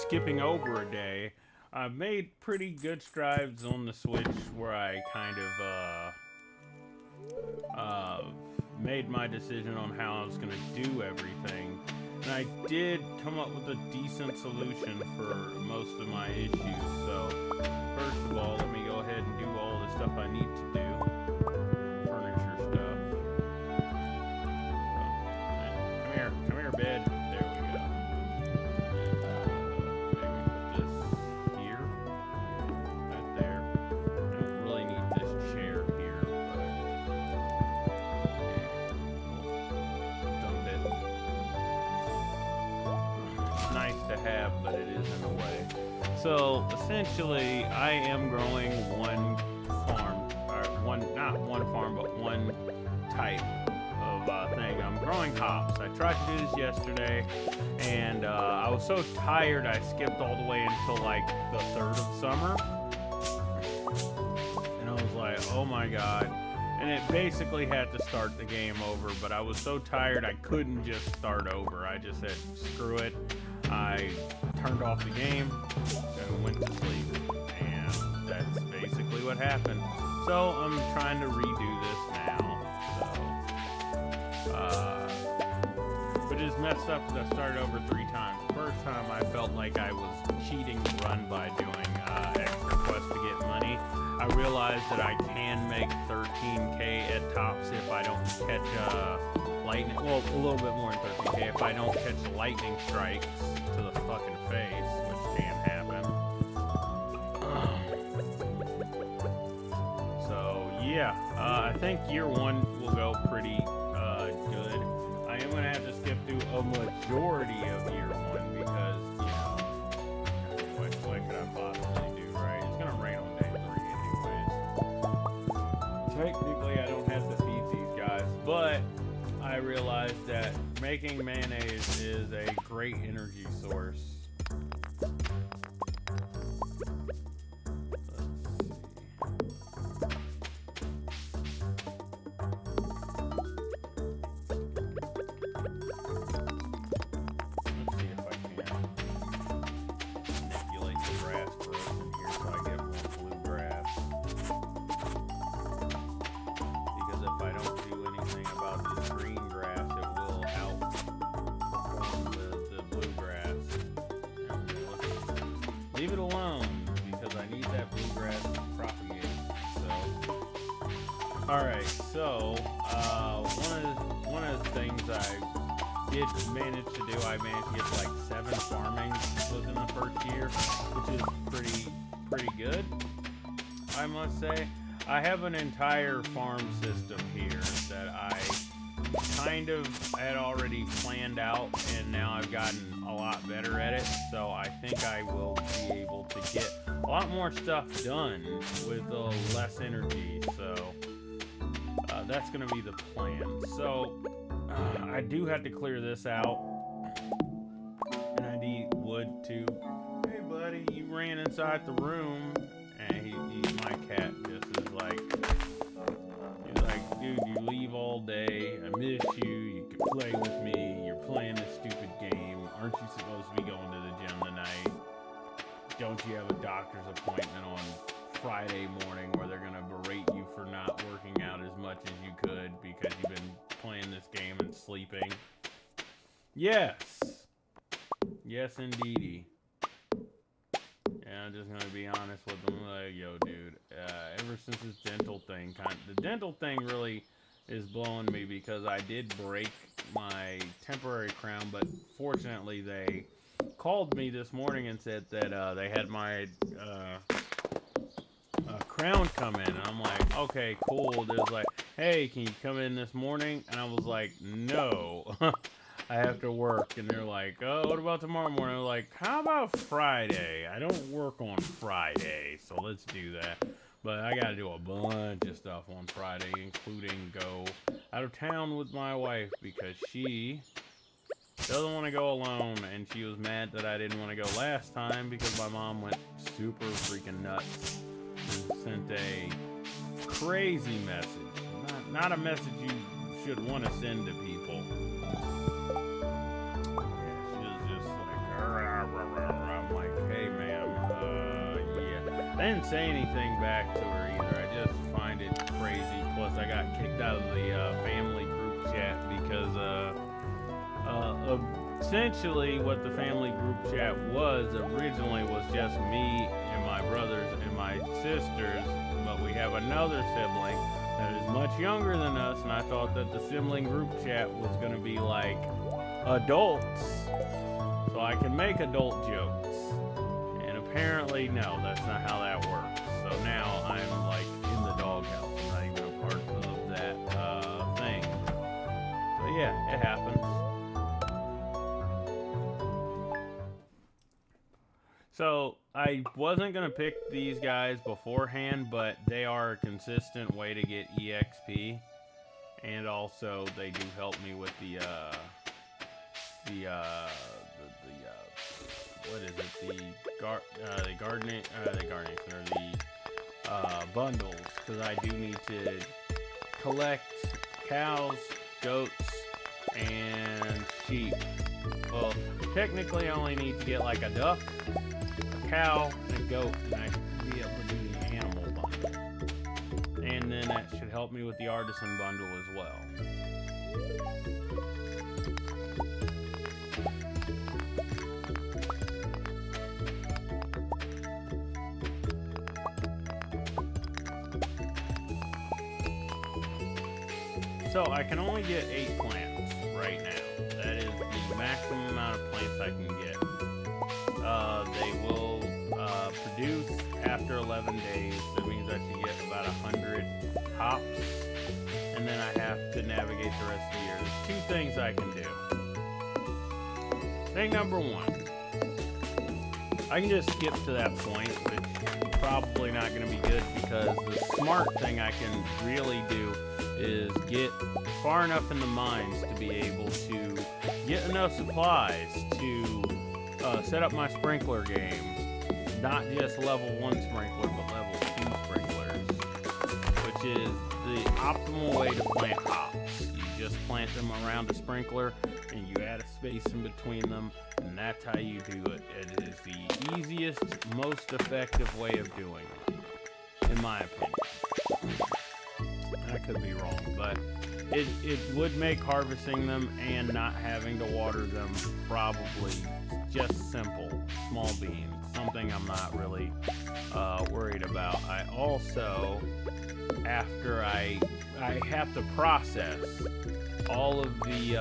skipping over a day. I've made pretty good strides on the Switch where I kind of made my decision on how I was going to do everything. And I did come up with a decent solution for most of my issues. So, first of all, let me go ahead and do all the stuff I need to do. Furniture stuff. So, come here, bed. There we go. Maybe put this here, right there. I don't really need this chair here, but dump it. It's nice to have, but it is in a way. So essentially, I am growing one farm, or not one farm, but one type of thing. I'm growing hops. I tried to do this yesterday, and I was so tired I skipped all the way until like the 3rd of summer. And I was like, oh my god. And it basically had to start the game over, but I was so tired I couldn't just start over. I just said, screw it. I turned off the game and went to sleep. And that's basically what happened. So I'm trying to redo this now. But it's messed up because I started over 3 times. The first time I felt like I was cheating the run by doing extra quests to get money. I realized that I can make 13k at tops if I don't catch lightning. Well, a little bit more than 13k if I don't catch lightning strikes to the fucking face, which can happen. So yeah, I think year 1 will go pretty good. I am gonna have to skip through a majority of year 1 because, you know, what could I possibly do, right? It's gonna rain on day 3 anyways. Technically, I don't have to feed these guys, but I realized that making mayonnaise is a great energy source. Leave it alone, because I need that bluegrass to propagate. So, alright, so, one of the things I did manage to do, I managed to get like 7 farming within the first year, which is pretty good, I must say. I have an entire farm system here that I kind of had already planned out, and now I've gotten a lot better at it, so I think I will be able to get a lot more stuff done with less energy, so that's gonna be the plan. So I do have to clear this out, and I need wood too. Hey buddy, you ran inside the room, and my cat just is like, he's like, dude, you leave all day, I miss you, you can play with me, you're playing this stupid game, aren't you supposed to be going to the gym tonight? Don't you have a doctor's appointment on Friday morning where they're gonna berate you for not working out as much as you could because you've been playing this game and sleeping? Yes! Yes, indeedy. Yeah, I'm just gonna be honest with them, like, yo, dude, ever since this dental thing, the dental thing really is blowing me because I did break my temporary crown, but fortunately they called me this morning and said that they had my crown come in, and I'm like, okay, cool. They're like, hey, can you come in this morning? And I was like, no. I have to work. And they're like, oh, what about tomorrow morning? I'm like, how about Friday? I don't work on Friday, so let's do that. But I gotta do a bunch of stuff on Friday, including go out of town with my wife because she doesn't want to go alone, and she was mad that I didn't want to go last time because my mom went super freaking nuts and sent a crazy message. Not a message you should want to send to people. Yeah, she was just like, rah, rah, rah, rah. I'm like, didn't say anything back to her either. I just find it crazy. Plus, I got kicked out of the family group chat because essentially what the family group chat was originally was just me and my brothers and my sisters, but we have another sibling that is much younger than us, and I thought that the sibling group chat was going to be like adults, so I can make adult jokes. And apparently, no, that's not how that works. So now I'm like in the doghouse. I'm not even a part of that thing. So yeah, it happens. So I wasn't gonna pick these guys beforehand, but they are a consistent way to get EXP, and also they do help me with the what is it? The gardening or the bundles, because I do need to collect cows, goats, and sheep. Well, technically I only need to get like a duck, a cow, and a goat, and I should be able to do the animal bundle. And then that should help me with the artisan bundle as well. So I can only get 8 plants right now. That is the maximum amount of plants I can get. They will produce after 11 days. That means I should get about 100 hops, and then I have to navigate the rest of the year. There's 2 things I can do. Thing number 1, I can just skip to that point, which is probably not going to be good, because the smart thing I can really do is get far enough in the mines to be able to get enough supplies to set up my sprinkler game. Not just level 1 sprinkler, but level 2 sprinklers, which is the optimal way to plant hops. You just plant them around a sprinkler, and you add a space in between them, and that's how you do it. It is the easiest, most effective way of doing it, in my opinion. I could be wrong, but it would make harvesting them and not having to water them probably just simple. Small beans, something I'm not really worried about. I also, after I have to process all of the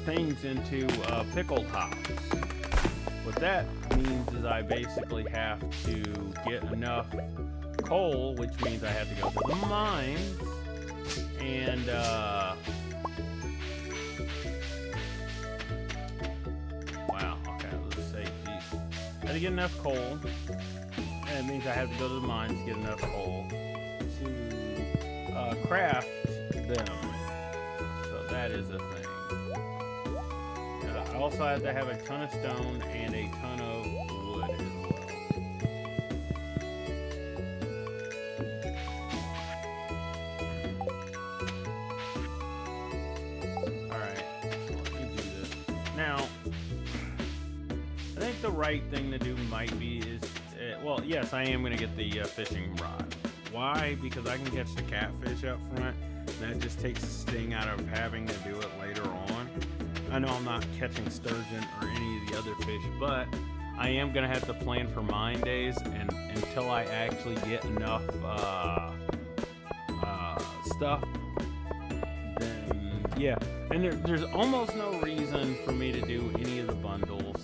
things into pickled hops. What that means is I basically have to get enough coal, which means I have to go to the mines, and wow, okay, let's say, geez. I have to get enough coal, and it means I have to go to the mines to get enough coal to craft them. So that is a thing. I also have to have a ton of stone and a ton of wood as well. Alright, so let me do this. Now, I think the right thing to do might be is, well, yes, I am going to get the fishing rod. Why? Because I can catch the catfish up front, and that just takes the sting out of having to do it later on. I know I'm not catching sturgeon or any of the other fish, but I am going to have to plan for mine days, and until I actually get enough stuff, then yeah. And there's almost no reason for me to do any of the bundles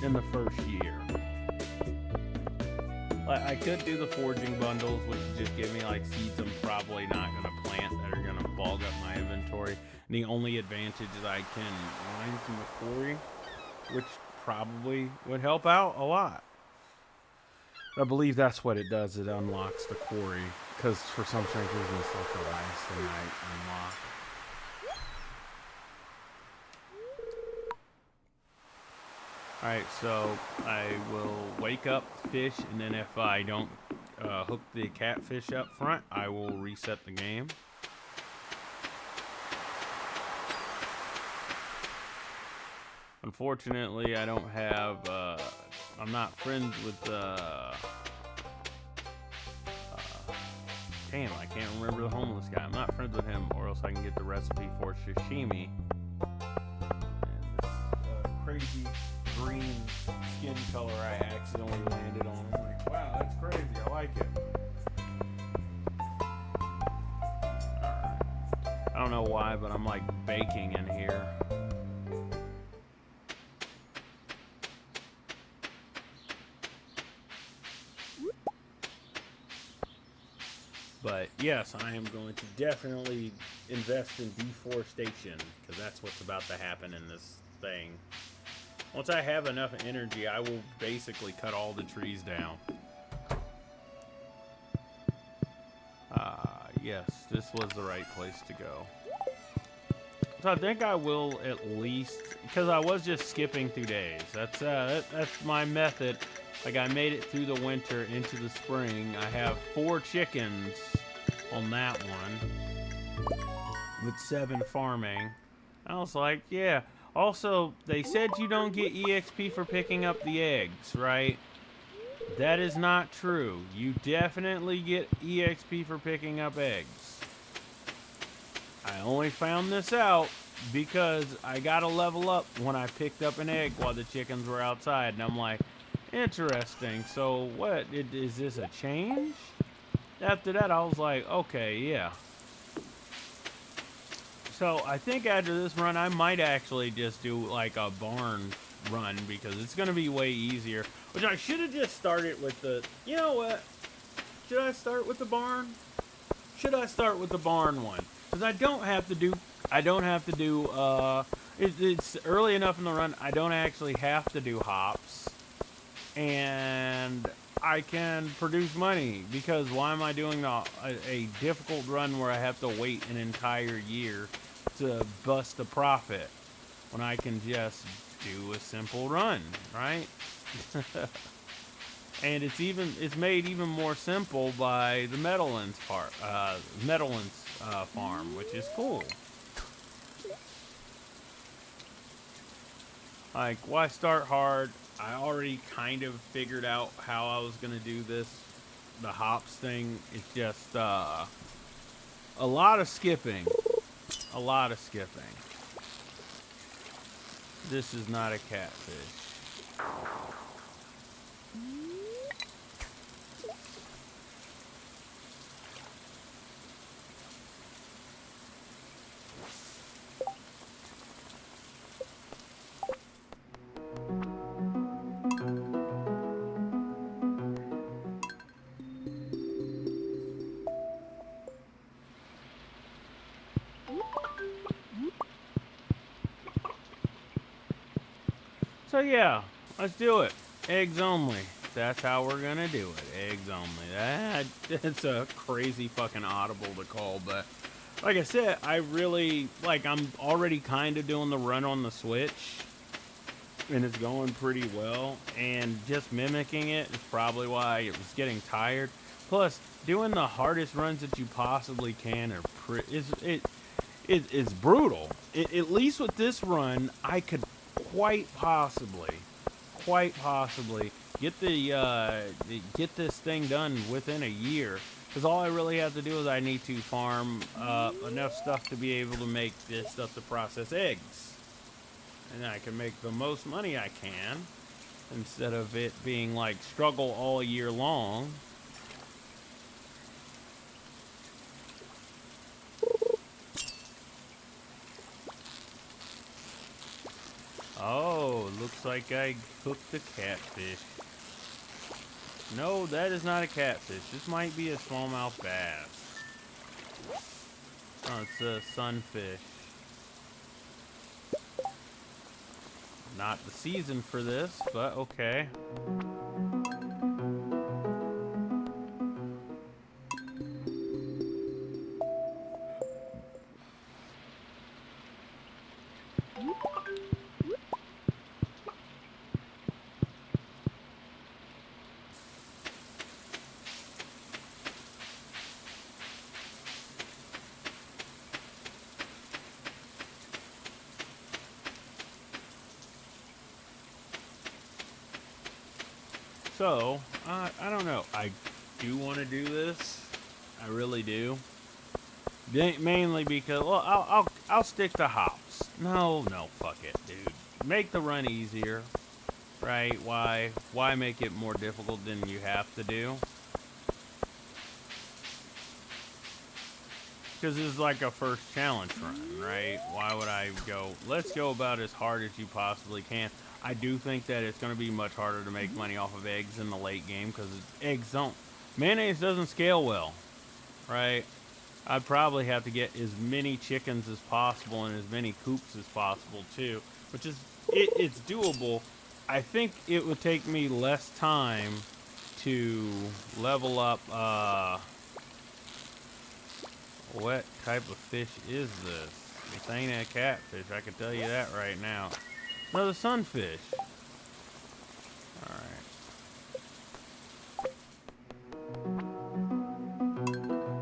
in the first year. I could do the foraging bundles, which just give me like seeds I'm probably not going to plant that are going to bog up my inventory. And the only advantage is I can mine from the quarry, which probably would help out a lot. I believe that's what it does. It unlocks the quarry, because for some strange reason it's like the last thing I unlock. Alright, so I will wake up, fish, and then if I don't hook the catfish up front, I will reset the game. Unfortunately, I don't have, I'm not friends with, damn, I can't remember the homeless guy. I'm not friends with him, or else I can get the recipe for sashimi. And this crazy green skin color I accidentally landed on. I'm like, wow, that's crazy. I like it. Alright. I don't know why, but I'm like baking in here. But yes, I am going to definitely invest in deforestation, because that's what's about to happen in this thing. Once I have enough energy, I will basically cut all the trees down. Yes, this was the right place to go. So I think I will at least, because I was just skipping through days. That's my method. Like, I made it through the winter into the spring. I have 4 chickens on that one with 7 farming. I was like, yeah. Also, they said you don't get EXP for picking up the eggs, right? That is not true. You definitely get EXP for picking up eggs. I only found this out because I got to level up when I picked up an egg while the chickens were outside. And I'm like, interesting. So what? Is this a change? After that, I was like, okay, yeah. So I think after this run, I might actually just do like a barn run, because it's going to be way easier. Which I should have just started with the, you know what? Should I start with the barn? Should I start with the barn one? Because I don't have to do, it's early enough in the run, I don't actually have to do hops. And I can produce money, because why am I doing a difficult run where I have to wait an entire year to bust a profit when I can just do a simple run, right? And it's made even more simple by the Meadowlands farm, which is cool. Like, why start hard? I already kind of figured out how I was gonna do this. The hops thing, it's just a lot of skipping. A lot of skipping. This is not a catfish. So yeah, let's do it. Eggs only. That's how we're gonna do it. Eggs only. That's a crazy fucking audible to call, but like I said, I'm already kind of doing the run on the Switch, and it's going pretty well, and just mimicking it is probably why it was getting tired. Plus, doing the hardest runs that you possibly can it's brutal. At least with this run, I could quite possibly get get this thing done within a year. Because all I really have to do is I need to farm enough stuff to be able to make this stuff to process eggs, and I can make the most money I can instead of it being like struggle all year long. Oh, looks like I cooked the catfish. No, that is not a catfish. This might be a smallmouth bass. Oh, it's a sunfish. Not the season for this, but okay. So, I don't know. I do want to do this. I really do. Mainly because, well, I'll stick to hops. No, fuck it, dude. Make the run easier, right? Why make it more difficult than you have to do? Because this is like a first challenge run, right? Why would I go, let's go about as hard as you possibly can. I do think that it's going to be much harder to make money off of eggs in the late game because mayonnaise doesn't scale well, right? I'd probably have to get as many chickens as possible and as many coops as possible too, which is, it's doable. I think it would take me less time to level up, what type of fish is this? This ain't a catfish, I can tell you that right now. No, the sunfish. Alright.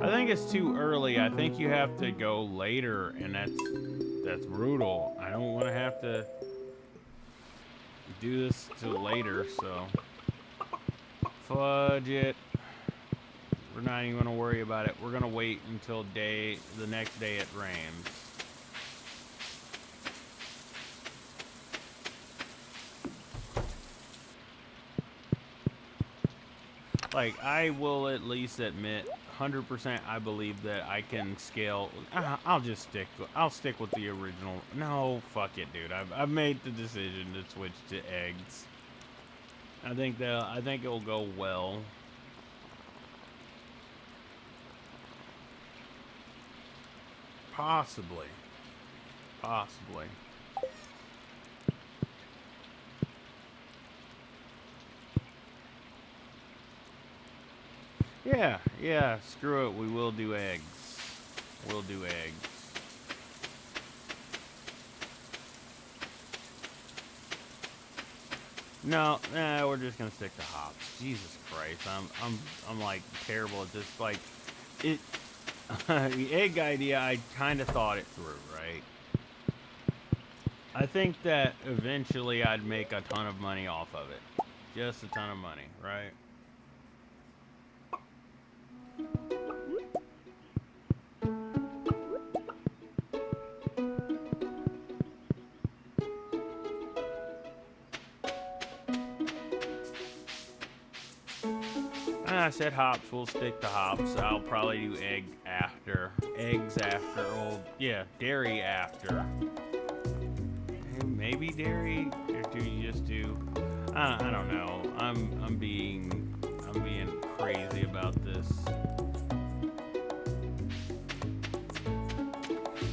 I think it's too early. I think you have to go later, and that's brutal. I don't want to have to do this till later, so fudge it. We're not even gonna worry about it. We're gonna wait until the next day it rains. Like, I will at least admit, 100% I believe that I can scale. I'll stick with the original. No, fuck it, dude. I've made the decision to switch to eggs. I think it will go well. Possibly. Yeah, screw it. We will do eggs. We'll do eggs. No, we're just gonna stick to hops. Jesus Christ, I'm like terrible at this. Like, it. The egg idea, I kind of thought it through, right? I think that eventually I'd make a ton of money off of it. Just a ton of money, right? I said hops, we'll stick to hops. I'll probably do eggs after. Oh, yeah, dairy after. And maybe dairy, or do you just do? I don't know. I'm being crazy about this.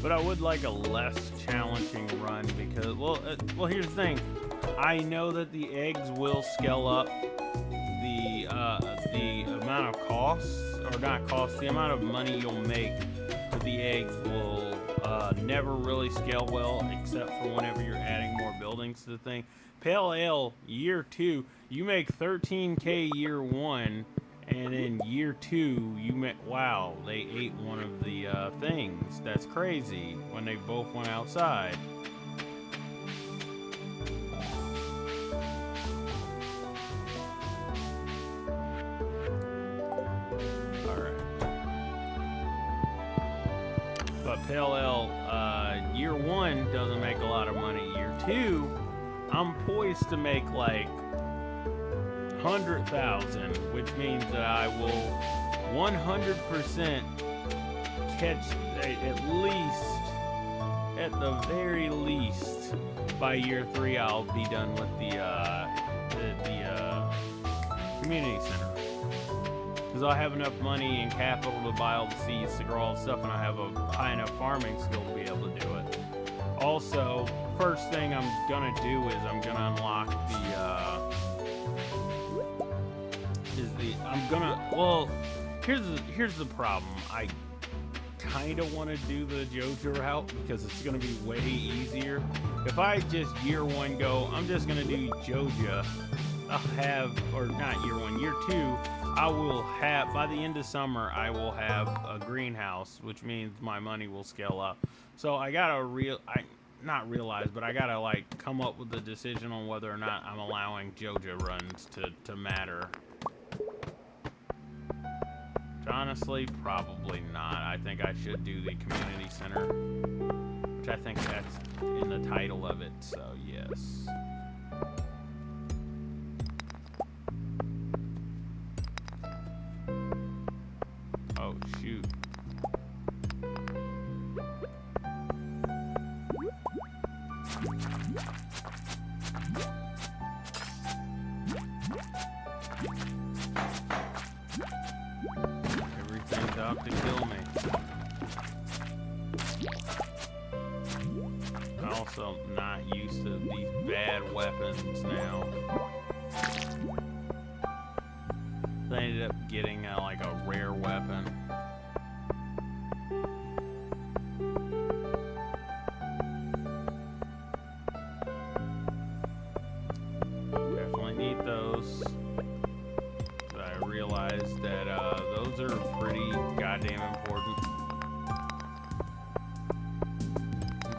But I would like a less challenging run because, well, here's the thing. I know that the eggs will scale up the amount of costs, or not costs, the amount of money you'll make with the eggs will never really scale well, except for whenever you're adding more buildings to the thing. Pale Ale, year 2, you make 13K year 1, and in year 2, you make, wow, they ate one of the things. That's crazy, when they both went outside. Pale Ale, year 1 doesn't make a lot of money. Year 2, I'm poised to make like 100,000, which means that I will 100% catch at the very least, by year 3, I'll be done with the community center. Because I'll have enough money and capital to buy all the seeds to grow all the stuff, and I have a high enough farming skill to be able to do it. Also, first thing I'm gonna do is I'm gonna unlock here's the problem. I kind of want to do the Joja route because it's gonna be way easier. If I just year 1 go, I'm just gonna do Joja. I'll have, or not year 1, year 2. I will have, by the end of summer, I will have a greenhouse, which means my money will scale up. So I got not realize, but I gotta like come up with a decision on whether or not I'm allowing JoJo runs to matter. Which honestly, probably not. I think I should do the community center, which I think that's in the title of it, so yes. Oh, shoot. Everything's out to kill me. I'm also not used to these bad weapons now. I ended up getting like a rare weapon. Definitely need those. I realized that those are pretty goddamn important.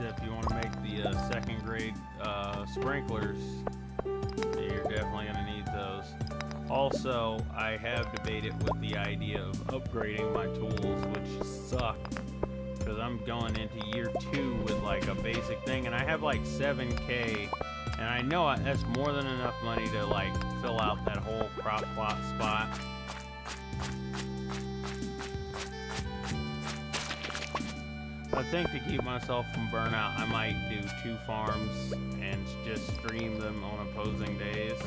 If you want to make the second grade sprinklers, you're definitely going to need those. Also, I have debated with the idea of upgrading my tools, which suck, because I'm going into year 2 with like a basic thing, and I have like 7K, and I know that's more than enough money to like fill out that whole crop plot spot. I think to keep myself from burnout, I might do 2 farms and just stream them on opposing days.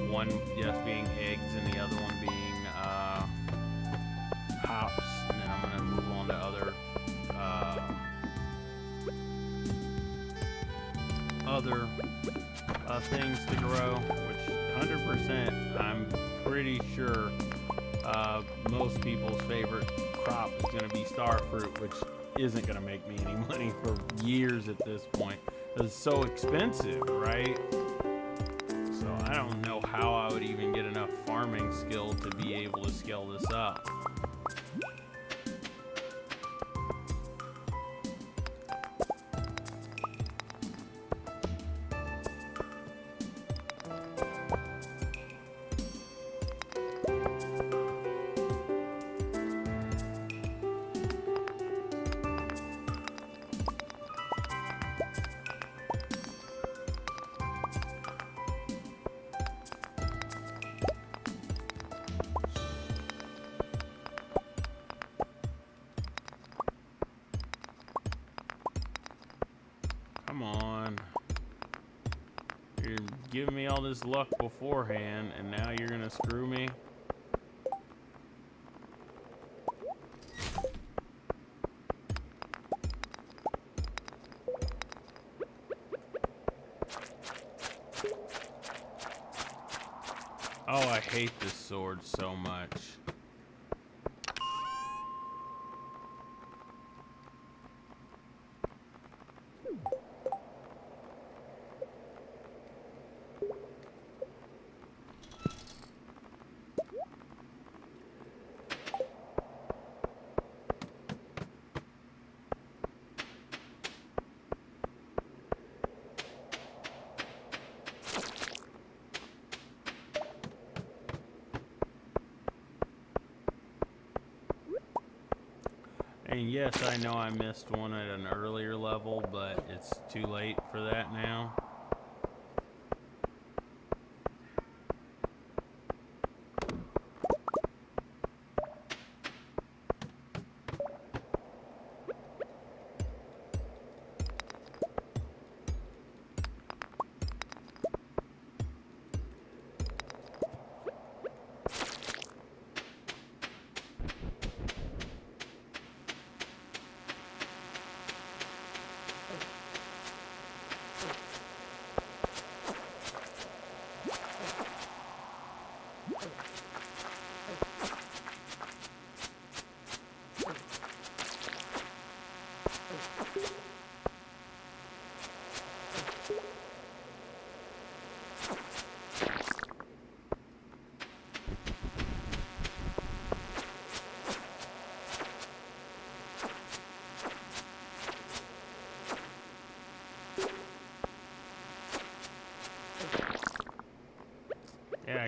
One just being eggs and the other one being hops, and then I'm going to move on to other things to grow, which 100% I'm pretty sure most people's favorite crop is going to be star fruit, which isn't going to make me any money for years at this point. It's so expensive, right? So I don't know how I would even get enough farming skill to be able to scale this up. Come on. You're giving me all this luck beforehand, and now you're gonna screw me? Oh, I hate this sword so much. And yes, I know I missed one at an earlier level, but it's too late for that now.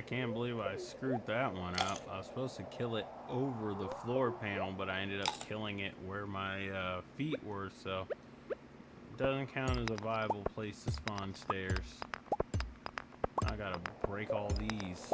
can't believe I screwed that one up. I was supposed to kill it over the floor panel, but I ended up killing it where my feet were, so it doesn't count as a viable place to spawn stairs. I gotta break all these.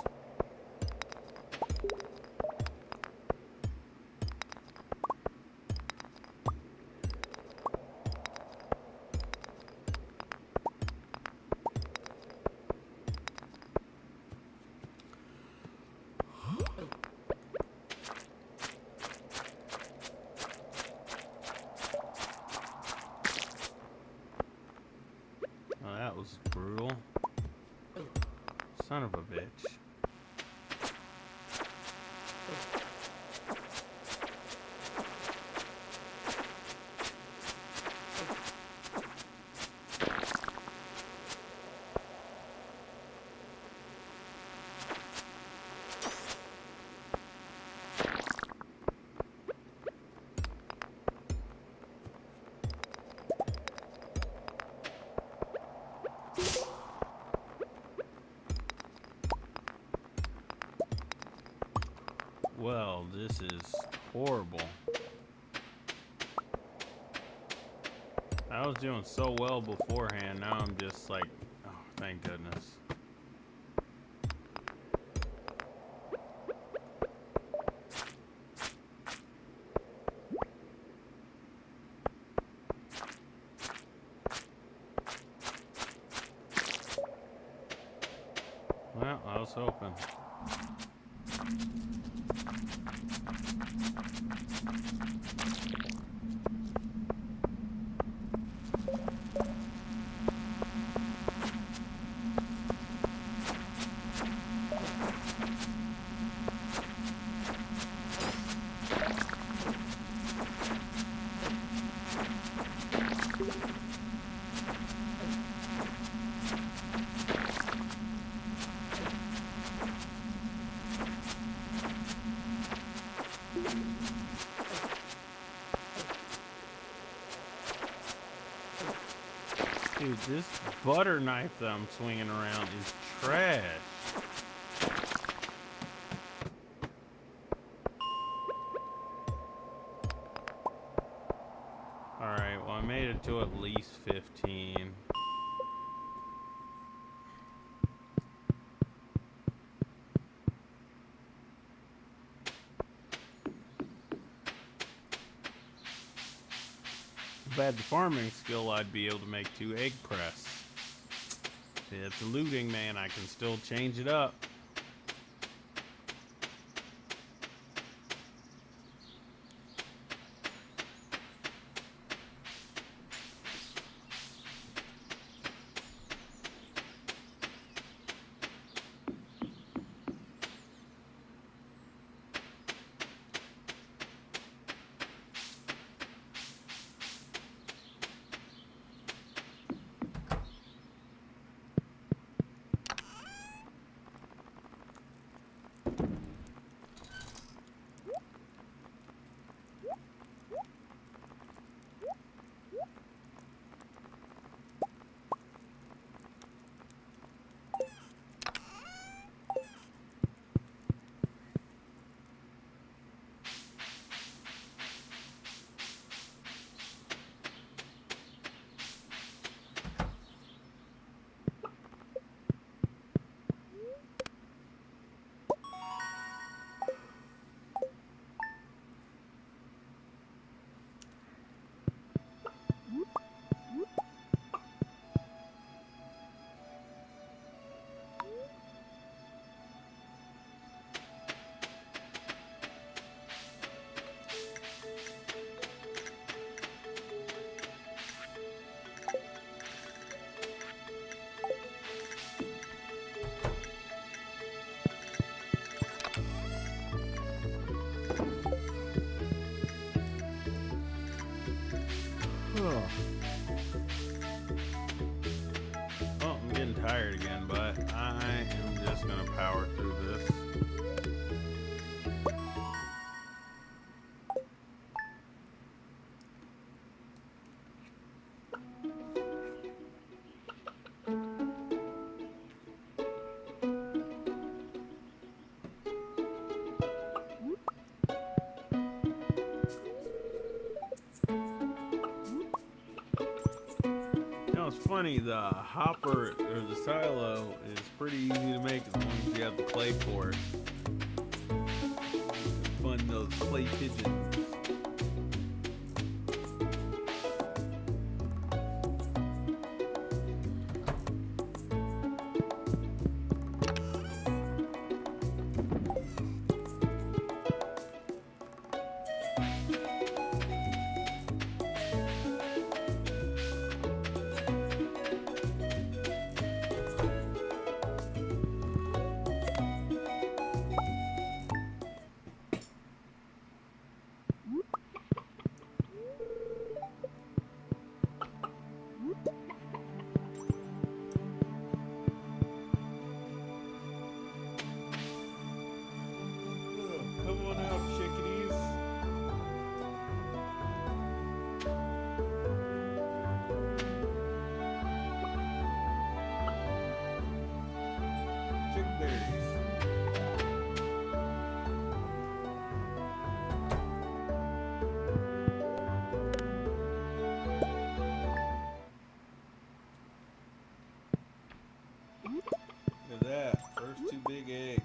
Well, that was brutal. Son of a bitch. Well, this is horrible. I was doing so well beforehand, now I'm just like, oh, thank goodness. Well, I was hoping. Dude, this butter knife that I'm swinging around is trash. Alright, well I made it to at least 15. If I had the farming skill, I'd be able to make 2 egg press. See, it's looting, man. I can still change it up. funny, the hopper or the silo is pretty easy to make as long as you have the clay for it. Fun those clay pigeons. Come on out, chickadees. Chickberries. Look at that. First two big eggs.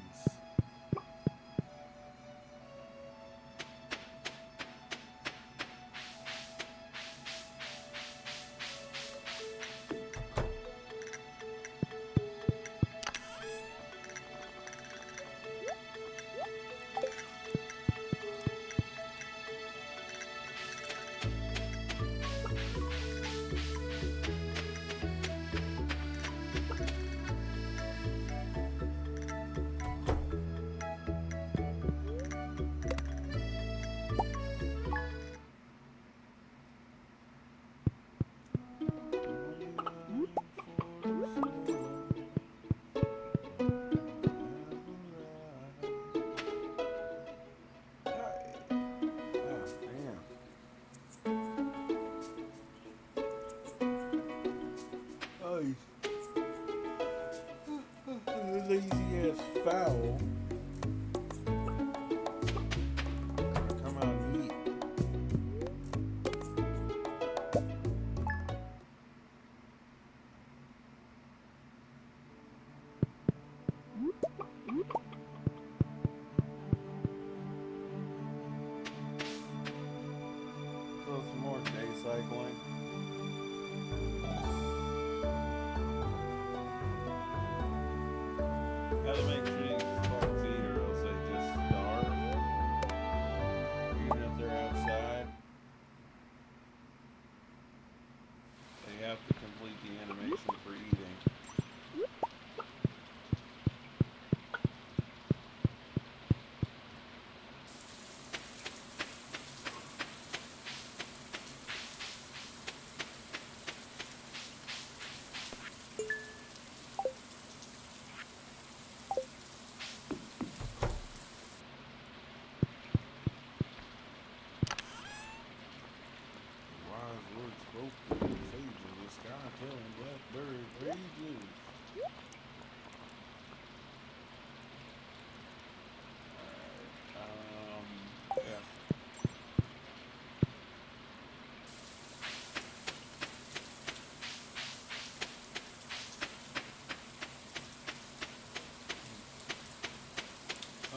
Lazy ass fowl. Come out and eat. So some more day cycling. Gotta make sure these fucks eat or else they just starve. Even if they're outside, they have to complete the animation for eating.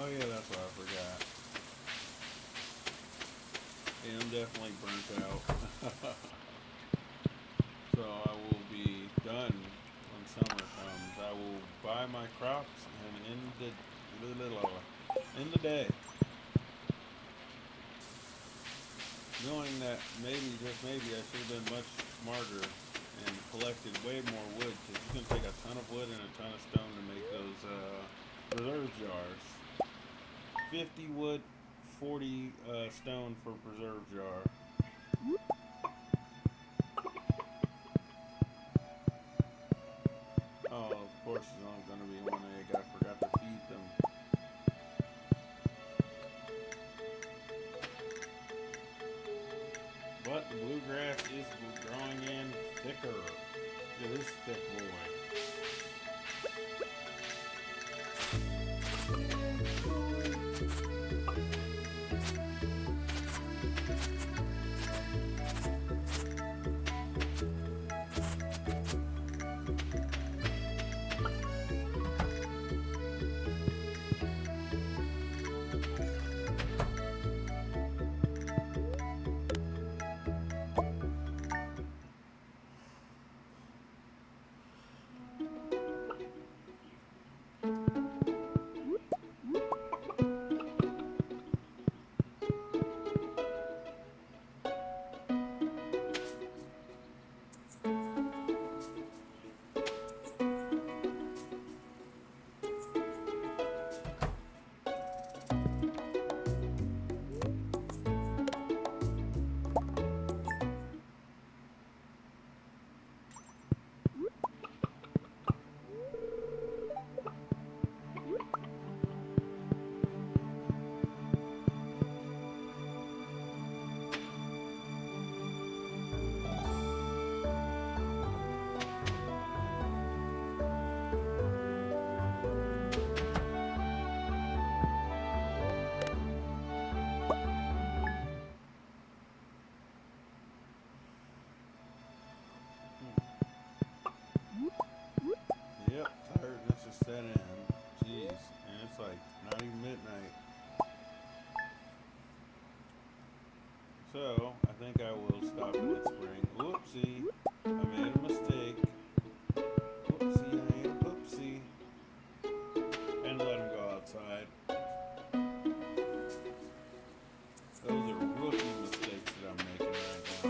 Oh yeah, that's what I forgot. Yeah, I'm definitely burnt out. So I will be done when summer comes. I will buy my crops and end the day. Knowing that maybe, just maybe, I should have been much smarter and collected way more wood, because it's going to take a ton of wood and a ton of stone to make those preserve jars. 50 wood, 40 stone for preserve jar. Oh, of course there's only going to be one egg. I forgot to feed them. But the bluegrass is growing in thicker. Look at this thick boy. set in. Jeez. And it's like not even midnight. So, I think I will stop at that spring. Whoopsie. I made a mistake. Whoopsie, I made a poopsie. And let him go outside. Those are rookie mistakes that I'm making right now.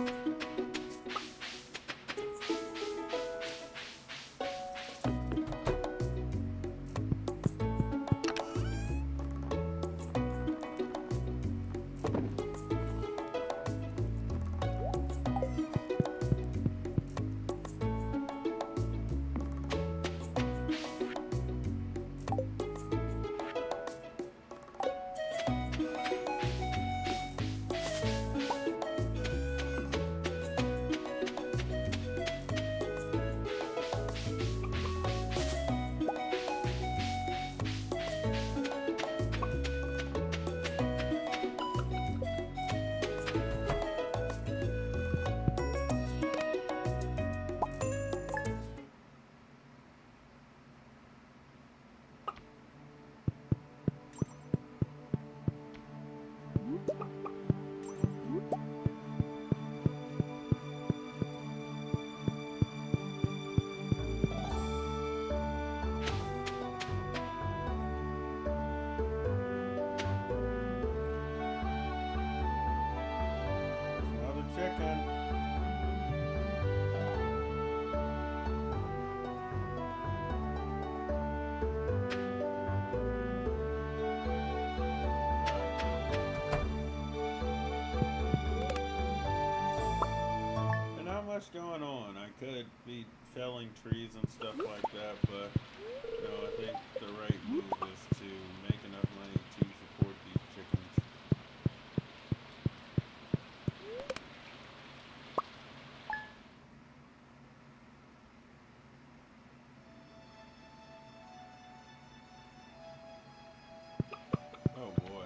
There's another chicken. And not much going on. I could be felling trees and stuff like that, but no, I think the right move is to make enough money to support these chickens. Oh boy.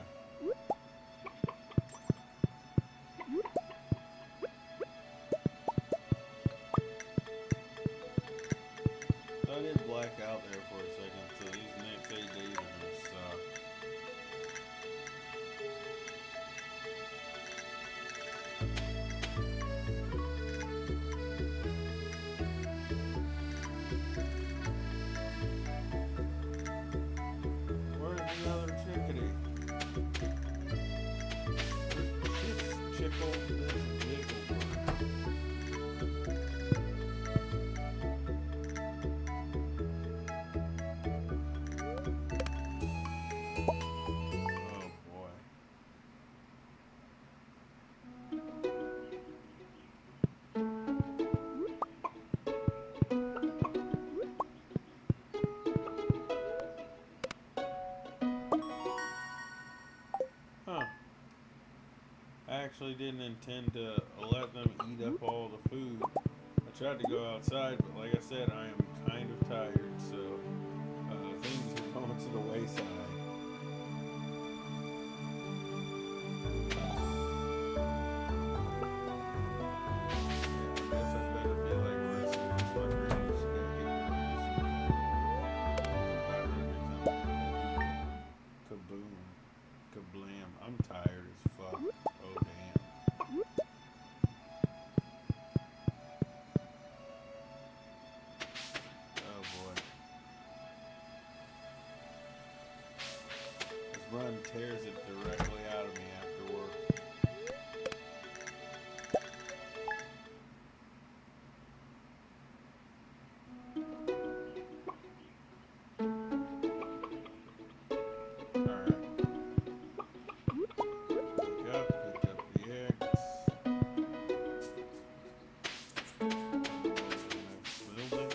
So I did black out there for a second, so these next 8 days are gonna suck. Where's the other chickadee? Where's chickle? This jiggle. Oh boy. Huh. I actually didn't intend to let them eat up all the food. I tried to go outside, but like I said, I am kind of tired, so things are going to the wayside. Yeah, I guess I better be like resting because my brain just got hit with a kaboom, kablam. I'm tired as fuck. Oh damn. Oh boy. This run tears it directly out of me after work. Alright. Pick up the eggs. Next building.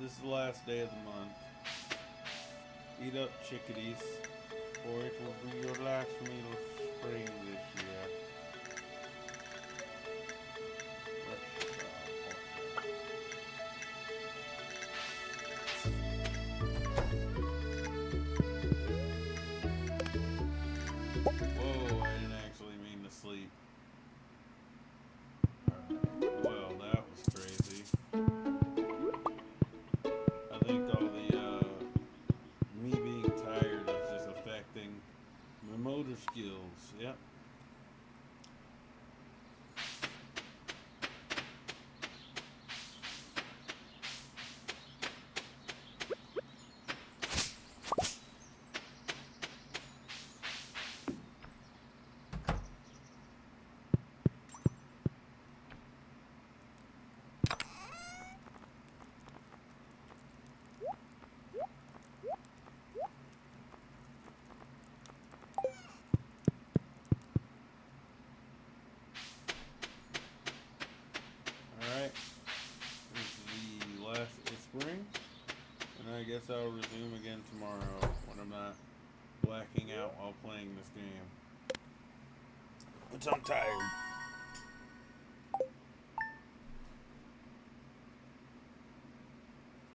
this is the last day of the month. Eat up, chickadees, or it will be your last meal of spring this year. Whoa, I didn't actually mean to sleep. Alright, well, that was crazy. I think all the, me being tired is just affecting my motor skills. Yep. Alright. This is the last of spring. And I guess I'll resume again tomorrow when I'm not blacking out while playing this game. Which I'm tired.